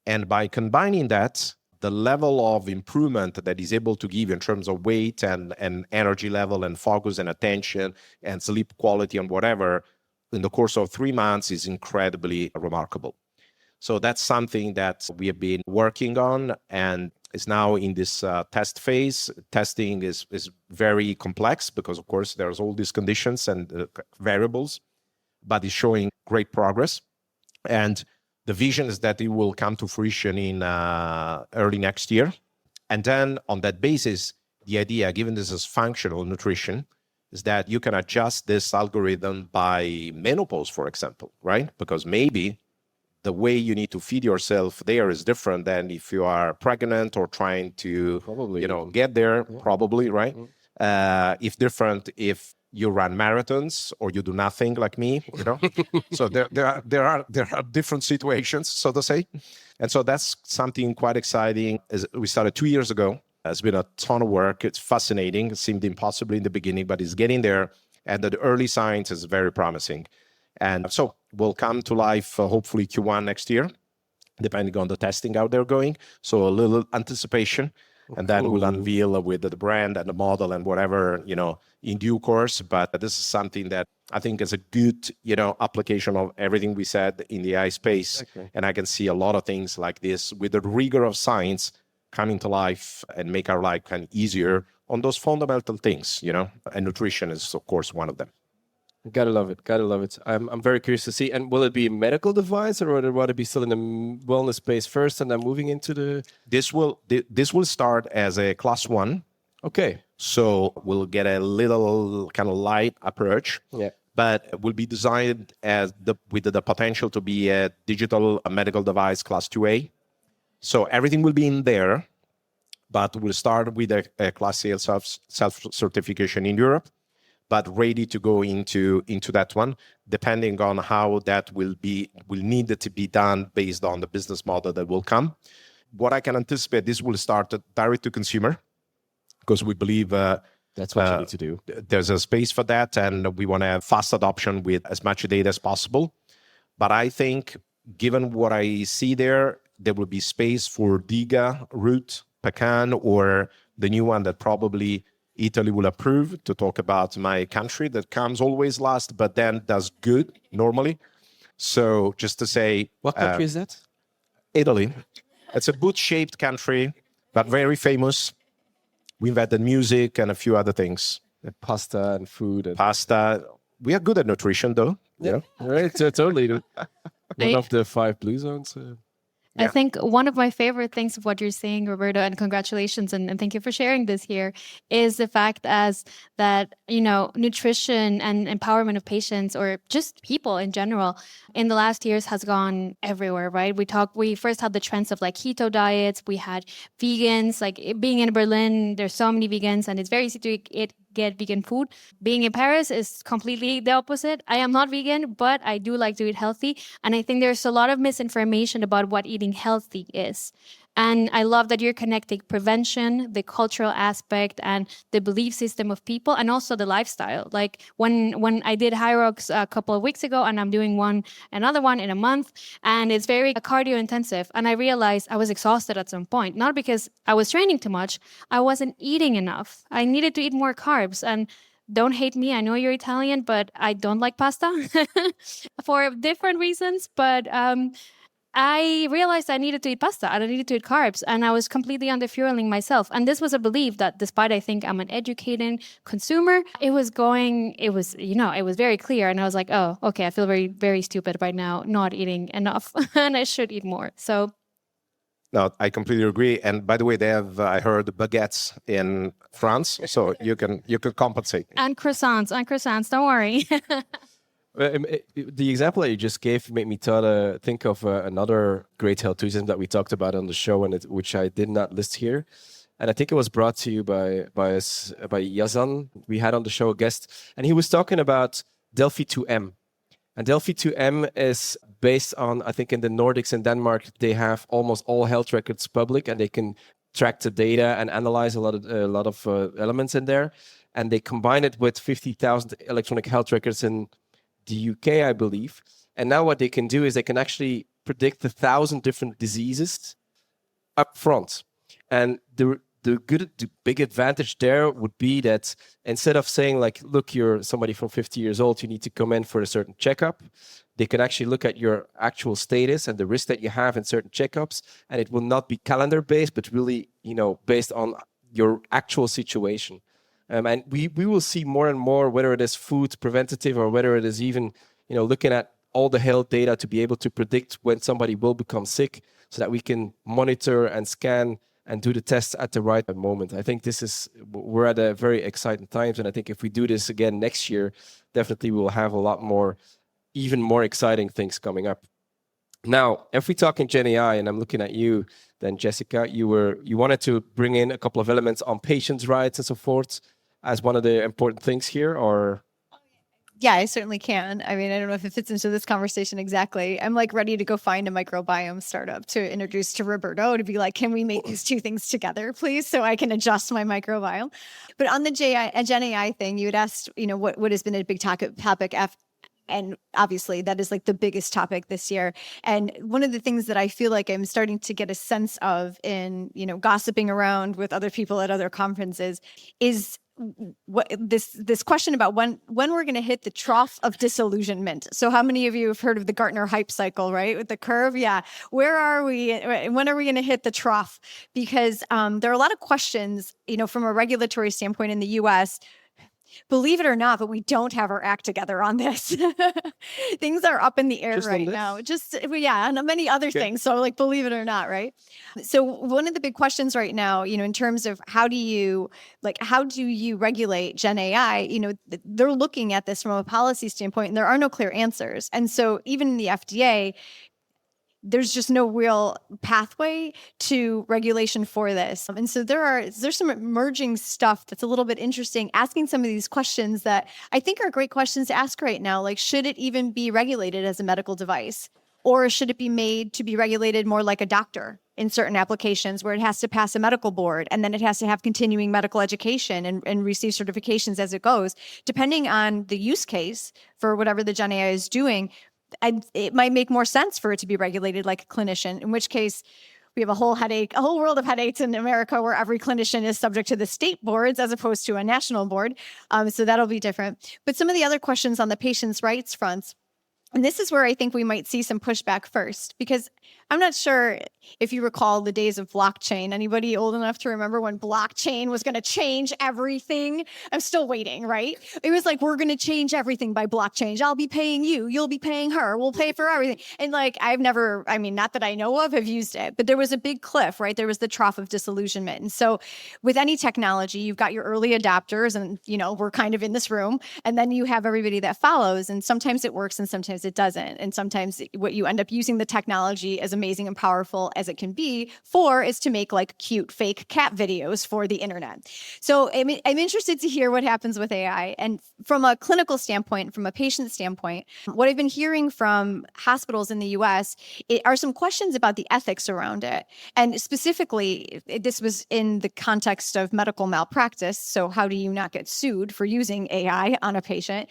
And by combining that, the level of improvement that is able to give in terms of weight and energy level and focus and attention and sleep quality and whatever in the course of 3 months is incredibly remarkable. So that's something that we have been working on. And is now in this test phase. Testing is very complex because, of course, there's all these conditions and variables, but it's showing great progress. And the vision is that it will come to fruition in early next year. And then on that basis, the idea, given this is functional nutrition, is that you can adjust this algorithm by menopause, for example, right? Because maybe the way you need to feed yourself there is different than if you are pregnant or trying to, get there, probably, right? If different, if you run marathons or you do nothing like me, So there are different situations, so to say. And so that's something quite exciting. As we started 2 years ago. It's been a ton of work. It's fascinating. It seemed impossible in the beginning, but it's getting there. And the early signs is very promising. And so we'll come to life, hopefully Q1 next year, depending on the testing out there going. So a little anticipation, and then we'll unveil with the brand and the model and whatever, in due course. But this is something that I think is a good, application of everything we said in the AI space. Okay. And I can see a lot of things like this with the rigor of science coming to life and make our life kind of easier on those fundamental things, and nutrition is, of course, one of them. Gotta love it. Gotta love it. I'm very curious to see. And will it be a medical device, or would it be still in the wellness space first and then moving into the... This will start as a class 1. Okay. So we'll get a little kind of light approach. Yeah. But it will be designed with the potential to be a digital medical device class 2A. So everything will be in there, but we'll start with a class C self-certification in Europe, but ready to go into that one, depending on how that will need to be done based on the business model that will come. What I can anticipate, this will start direct to consumer, because we believe that's what you need to do. There's a space for that, and we want to have fast adoption with as much data as possible. But I think, given what I see there will be space for Diga, Root, Pecan, or the new one that probably Italy will approve, to talk about my country that comes always last, but then does good normally. So just to say... What country is that? Italy. It's a boot-shaped country, but very famous. We invented music and a few other things. Pasta and food. And... Pasta. We are good at nutrition, though. Yeah, right. Totally. One of the 5 blue zones. I think one of my favorite things of what you're saying, Roberto, and congratulations, and thank you for sharing this here, is the fact that nutrition and empowerment of patients, or just people in general, in the last years has gone everywhere, right? We first had the trends of like keto diets, we had vegans, like being in Berlin, there's so many vegans, and it's very easy to get vegan food. Being in Paris is completely the opposite. I am not vegan, but I do like to eat healthy. And I think there's a lot of misinformation about what eating healthy is. And I love that you're connecting prevention, the cultural aspect, and the belief system of people, and also the lifestyle. Like when I did High Rocks a couple of weeks ago, and I'm doing another one in a month, and it's very cardio intensive. And I realized I was exhausted at some point, not because I was training too much, I wasn't eating enough. I needed to eat more carbs. And don't hate me, I know you're Italian, but I don't like pasta for different reasons. But I realized I needed to eat pasta. I needed to eat carbs, and I was completely underfueling myself. And this was a belief that, despite I think I'm an educated consumer, it was very clear. And I was like, oh, okay, I feel very, very stupid right now, not eating enough, and I should eat more. So. No, I completely agree. And by the way, they have, I heard, baguettes in France, so you can compensate. And croissants, don't worry. The example that you just gave made me think of another great Healthusiasm that we talked about on the show, and which I did not list here. And I think it was brought to you by Yazan. We had on the show a guest, and he was talking about Delphi 2M. And Delphi 2M is based on, I think in the Nordics and Denmark, they have almost all health records public, and they can track the data and analyze a lot of elements in there. And they combine it with 50,000 electronic health records in the UK, I believe. And now what they can do is they can actually predict 1,000 different diseases up front. And the big advantage there would be that instead of saying like, look, you're somebody from 50 years old, you need to come in for a certain checkup, they can actually look at your actual status and the risk that you have in certain checkups, and it will not be calendar based, but really, based on your actual situation. And we will see more and more, whether it is food preventative or whether it is even, looking at all the health data to be able to predict when somebody will become sick, so that we can monitor and scan and do the tests at the right moment. I think we're at a very exciting times. And I think if we do this again next year, definitely we'll have a lot more, even more exciting things coming up. Now, if we talk in Gen AI, and I'm looking at you, then Jessica, you wanted to bring in a couple of elements on patients' rights and so forth as one of the important things here, or? Yeah, I certainly can. I mean, I don't know if it fits into this conversation exactly. I'm like ready to go find a microbiome startup to introduce to Roberto to be like, can we make these two things together, please, so I can adjust my microbiome? But on the Gen AI thing, you had asked, what has been a big topic. And obviously that is like the biggest topic this year. And one of the things that I feel like I'm starting to get a sense of in, gossiping around with other people at other conferences is what this question about when we're going to hit the trough of disillusionment. So how many of you have heard of the Gartner hype cycle, right? With the curve? Yeah. Where are we? When are we going to hit the trough? Because there are a lot of questions, from a regulatory standpoint in the US. Believe it or not, but we don't have our act together on this. Things are up in the air right now. And many other things. So like, believe it or not, right? So one of the big questions right now, in terms of how do you regulate Gen AI, they're looking at this from a policy standpoint, and there are no clear answers. And so even in the FDA, there's just no real pathway to regulation for this. And so there's some emerging stuff that's a little bit interesting, asking some of these questions that I think are great questions to ask right now. Like, should it even be regulated as a medical device? Or should it be made to be regulated more like a doctor in certain applications where it has to pass a medical board and then it has to have continuing medical education and receive certifications as it goes, depending on the use case for whatever the Gen AI is doing. It might make more sense for it to be regulated like a clinician, in which case we have a whole world of headaches in America where every clinician is subject to the state boards as opposed to a national board. So that'll be different. But some of the other questions on the patient's rights fronts, and this is where I think we might see some pushback first, because I'm not sure if you recall the days of blockchain. Anybody old enough to remember when blockchain was going to change everything? I'm still waiting, right? It was like, we're going to change everything by blockchain. I'll be paying you. You'll be paying her. We'll pay for everything. And like, not that I know of, have used it, but there was a big cliff, right? There was the trough of disillusionment. And so with any technology, you've got your early adopters and, we're kind of in this room, and then you have everybody that follows. And sometimes it works and sometimes it doesn't. And sometimes what you end up using the technology as amazing and powerful as it can be for is to make like cute fake cat videos for the internet. So I'm interested to hear what happens with AI. And from a clinical standpoint, from a patient standpoint, what I've been hearing from hospitals in the US are some questions about the ethics around it. And specifically, this was in the context of medical malpractice. So how do you not get sued for using AI on a patient?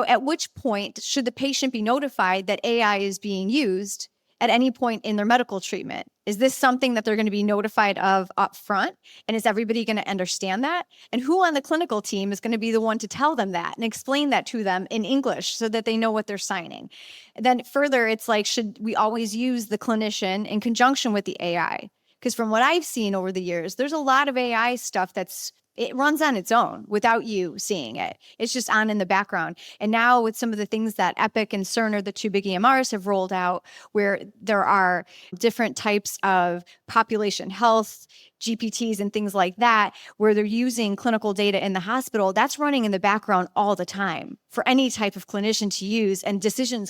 At which point should the patient be notified that AI is being used at any point in their medical treatment? Is this something that they're going to be notified of up front? And is everybody going to understand that? And who on the clinical team is going to be the one to tell them that and explain that to them in English so that they know what they're signing? And then further, it's like, should we always use the clinician in conjunction with the AI? Because from what I've seen over the years, there's a lot of AI stuff it runs on its own without you seeing it. It's just on in the background. And now with some of the things that Epic and Cerner, the two big EMRs, have rolled out, where there are different types of population health, GPTs and things like that, where they're using clinical data in the hospital, that's running in the background all the time for any type of clinician to use, and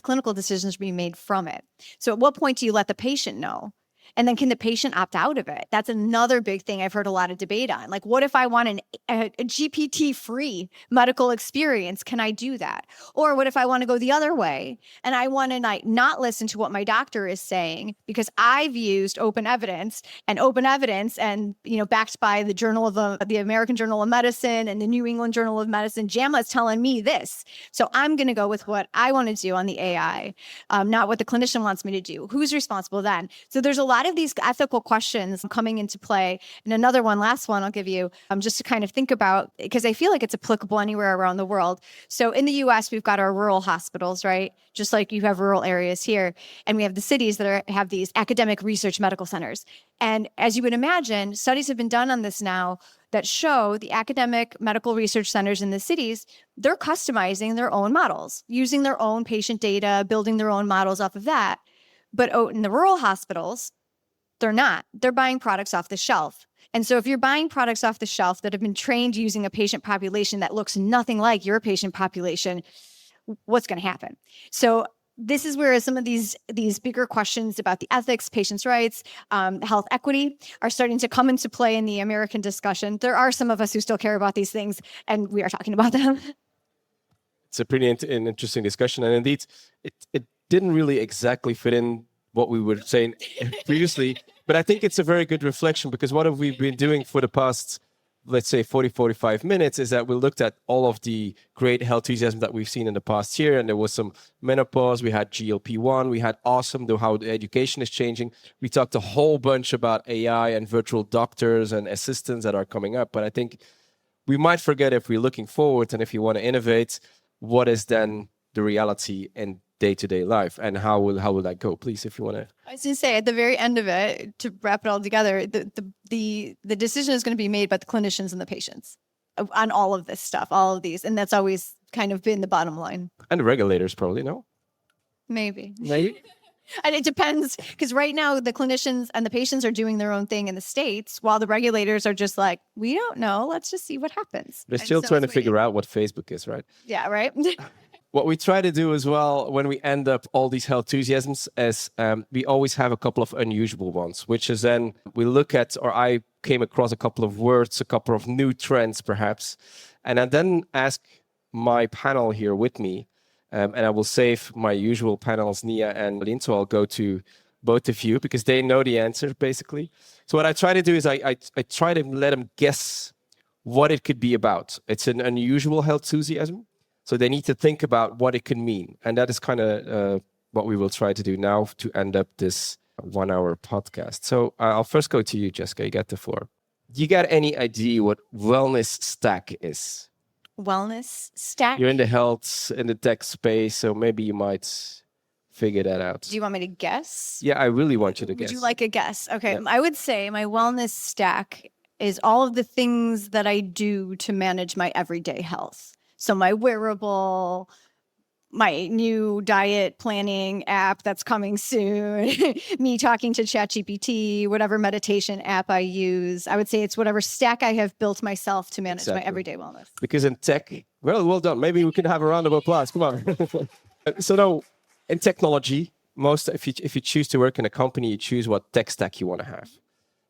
clinical decisions being made from it. So at what point do you let the patient know? And then can the patient opt out of it? That's another big thing I've heard a lot of debate on. Like, what if I want a GPT-free medical experience? Can I do that? Or what if I want to go the other way and I want to not listen to what my doctor is saying because I've used open evidence and backed by the American Journal of Medicine and the New England Journal of Medicine, JAMA is telling me this. So I'm going to go with what I want to do on the AI, not what the clinician wants me to do. Who's responsible then? So there's a lot lot of these ethical questions coming into play. And another one, last one I'll give you, just to kind of think about, because I feel like it's applicable anywhere around the world. So in the US, we've got our rural hospitals, right? Just like you have rural areas here. And we have the cities that have these academic research medical centers. And as you would imagine, studies have been done on this now that show the academic medical research centers in the cities, they're customizing their own models, using their own patient data, building their own models off of that. But in the rural hospitals, they're not. They're buying products off the shelf. And so if you're buying products off the shelf that have been trained using a patient population that looks nothing like your patient population, what's going to happen? So this is where some of these bigger questions about the ethics, patients' rights, health equity are starting to come into play in the American discussion. There are some of us who still care about these things, and we are talking about them. It's a pretty interesting discussion. And indeed, it didn't really exactly fit in what we were saying previously, but I think it's a very good reflection, because what have we been doing for the past, let's say 45 minutes, is that we looked at all of the great healthusiasm that we've seen in the past year. And there was some menopause, we had GLP-1, we had awesome, how the education is changing. We talked a whole bunch about AI and virtual doctors and assistants that are coming up. But I think we might forget, if we're looking forward and if you want to innovate, what is then the reality in day-to-day life, and how will that go? Please, if you want to. I was going to say, at the very end of it, to wrap it all together, the decision is going to be made by the clinicians and the patients on all of this stuff, all of these, and that's always kind of been the bottom line. And the regulators probably, no? Maybe. Maybe. And it depends, because right now the clinicians and the patients are doing their own thing in the States, while the regulators are just like, we don't know, let's just see what happens. They're still trying to figure out what Facebook is, right? Yeah, right. What we try to do as well when we end up all these healthusiasms is we always have a couple of unusual ones, which is then we look at, or I came across a couple of words, a couple of new trends perhaps, and I then ask my panel here with me, and I will save my usual panels, Nia and Lynn, so I'll go to both of you because they know the answer basically. So what I try to do is I try to let them guess what it could be about. It's an unusual healthusiasm. So they need to think about what it could mean. And that is kind of what we will try to do now to end up this 1 hour podcast. So I'll first go to you, Jessica. You got the floor. You got any idea what wellness stack is? Wellness stack? You're in the health, in the tech space, so maybe you might figure that out. Do you want me to guess? Yeah, I really want you to guess. Would you like a guess? Okay, Yeah. I would say my wellness stack is all of the things that I do to manage my everyday health. So my wearable, my new diet planning app that's coming soon, me talking to ChatGPT, whatever meditation app I use. I would say it's whatever stack I have built myself to manage my everyday wellness. Because in tech, well done. Maybe we can have a round of applause. Come on. So no, in technology, if you choose to work in a company, you choose what tech stack you want to have.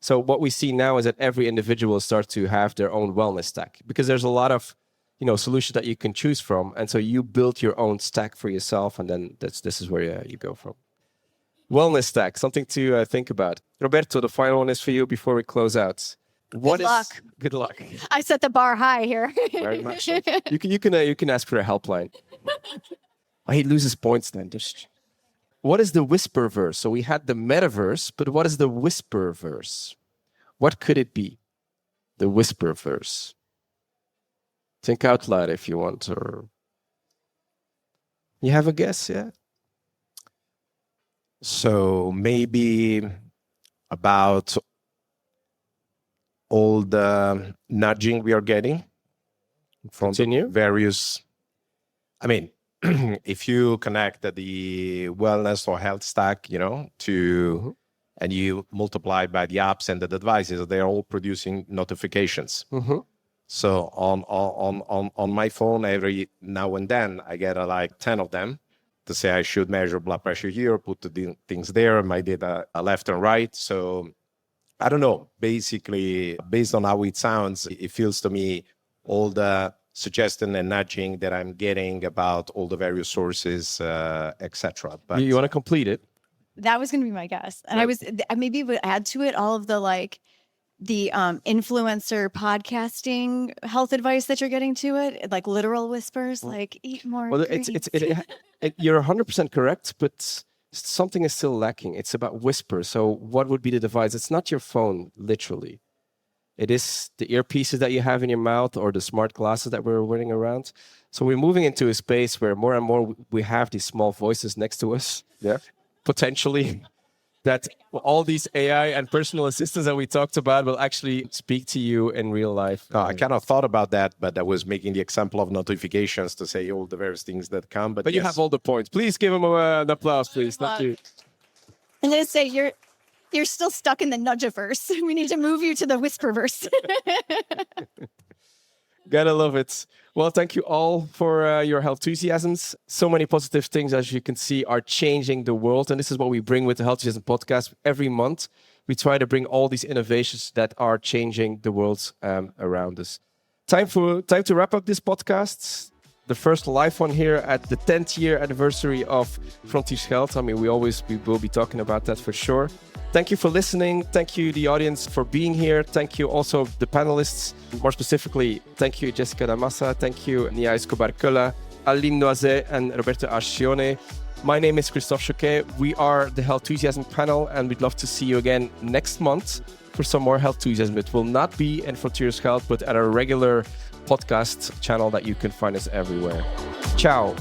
So what we see now is that every individual starts to have their own wellness stack, because there's a lot of solutions that you can choose from. And so you build your own stack for yourself. And then this is where you go from. Wellness stack, something to think about. Roberto, the final one is for you before we close out. Good luck. Good luck. I set the bar high here. Very much so. You can ask for a helpline. Oh, he loses points then. What is the whisperverse? So we had the metaverse, but what is the whisperverse? What could it be? The whisperverse. Think out loud if you want, or you have a guess, yeah? So maybe about all the nudging we are getting from various, I mean, if you connect the wellness or health stack, to, and you multiply by the apps and the devices, they're all producing notifications. Mm-hmm. So on my phone, every now and then, I get like 10 of them to say I should measure blood pressure here, put the things there, my data left and right. So I don't know. Basically, based on how it sounds, it feels to me all the suggestion and nudging that I'm getting about all the various sources, etc. But you want to complete it? That was going to be my guess. And I maybe would add to it all of the influencer podcasting health advice that you're getting to it, like literal whispers, like eat more. Well, greens. you're 100% correct, but something is still lacking. It's about whisper. So what would be the device? It's not your phone, literally. It is the earpieces that you have in your mouth or the smart glasses that we're wearing around. So we're moving into a space where more and more we have these small voices next to us. Yeah. Potentially. That all these AI and personal assistants that we talked about will actually speak to you in real life. No, I kind of thought about that, but I was making the example of notifications to say all the various things that come. But you yes. have all the points. Please give him an applause, please. Thank you. I'm going to say you're still stuck in the nudgiverse. We need to move you to the whisperverse. Gotta love it. Well, thank you all for your Healthusiasms. So many positive things, as you can see, are changing the world. And this is what we bring with the Healthusiasm podcast. Every month, we try to bring all these innovations that are changing the world around us. Time to wrap up this podcast. The first live one here at the 10th year anniversary of Frontiers Health. I mean, we will be talking about that for sure. Thank you for listening. Thank you, the audience, for being here. Thank you also the panelists. More specifically, thank you, Jessica DaMassa. Thank you, Nia Escobar-Culla, Aline Noizet, and Roberto Ascione. My name is Christophe Jauquet. We are the Healthusiasm panel, and we'd love to see you again next month for some more Healthusiasm. It will not be in Frontiers Health, but at our regular podcast channel that you can find us everywhere. Ciao.